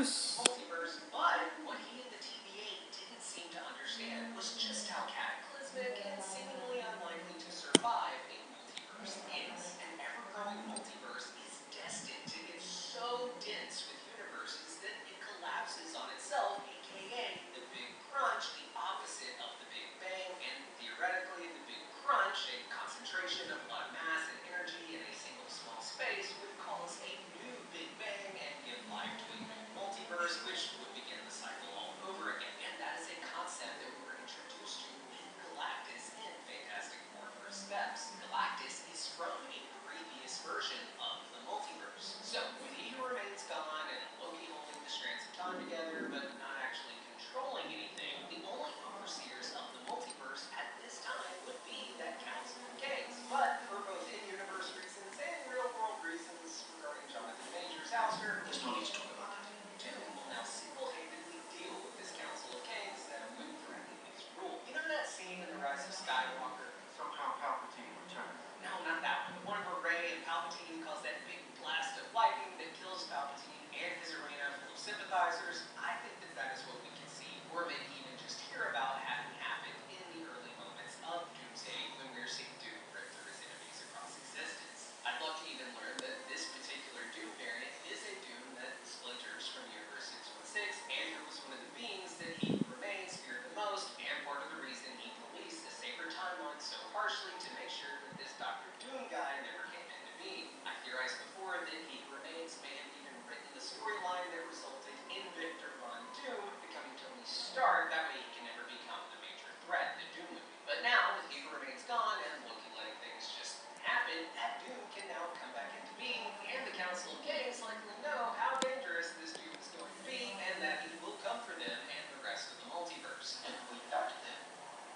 multiverse, but what he and the TVA didn't seem to understand was just how cataclysmic and seemingly unlikely to survive a multiverse is. An ever-growing multiverse is destined to get so dense with universes that it collapses on itself, aka the Big Crunch, the opposite of the Big Bang, and theoretically the Big Crunch, a concentration of a lot of mass and energy in a single small space, would cause a new Big Bang and give life to a new multiverse, which would begin the cycle all over again. And that is a concept that we were introduced to with Galactus in Fantastic Four First Steps. Galactus is from a previous version of the multiverse. So, with He Who Remains gone and Loki holding the strands of time together, but not actually controlling anything, the only overseers of the multiverse at this time would be that Council of Kings. But for both in-universe reasons and real-world reasons regarding Jonathan Majors' ouster, there's no need to talk about that. Doom will now single-handedly deal with this Council of Kings that would threaten his rule. You know that scene in The Rise of Skywalker? Somehow Palpatine returned. No, not that one. The one where Rey and Palpatine cause that big blast of lightning that kills Palpatine and his arena full of sympathizers. I think that that is what we can see, or maybe even just hear about having happened in the early moments of Doomsday when we're seeing Doom rip through his enemies across existence. I'd love to even learn that this particular Doom variant is a Doom that splinters from Universe 616, and who was one of the beings that He Who Remains feared the most, and part of the reason he policed the Saber timeline so harshly to make sure that this Dr. Doom guy never came into being. I theorized before that He Who Remains may have even written the storyline that resulted in Victor Von Doom becoming Tony Stark. That way he can never become the major threat that Doom would be. But now, with He Who Remains gone and Loki letting things just happen, that Doom can now come back into being, and the Council of Kings likely know how dangerous this Doom is going to be, and that he will come for them and the rest of the multiverse. And we doubt them.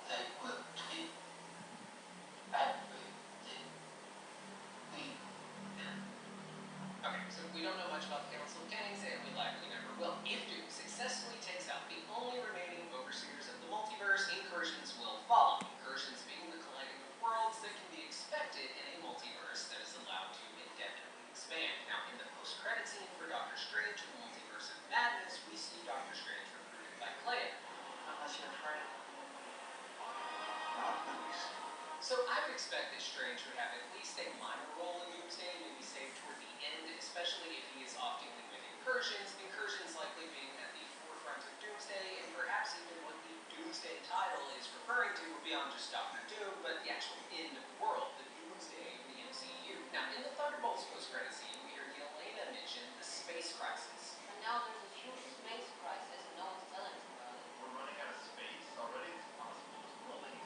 They will kill. Okay, so we don't know much about the Council of Kings, and we likely never will. If Doom successfully takes out the only remaining overseers of the multiverse, incursions will follow. Incursions being the colliding of worlds that can be expected in a multiverse that is allowed to indefinitely expand. Now, in the post-credit scene for Doctor Strange in the Multiverse of Madness, we see Doctor Strange recruited by Clea. Unless you're afraid. Not the least. So I would expect that Strange would have at least a minor role in Doomsday, maybe saved toward the end, especially if he is off dealing with incursions. Incursions likely being at the forefront of Doomsday, and perhaps even what the Doomsday title is referring to beyond just Doctor Doom, but the actual end of the world, the Doomsday of the MCU. Now, in the Thunderbolts post-credit scene, we hear Yelena mention the space crisis. And now there's a huge space crisis and no one's telling us about it. We're running out of space already. It's possible. Just rolling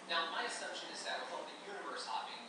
Now, my assumption is that with all the universe hopping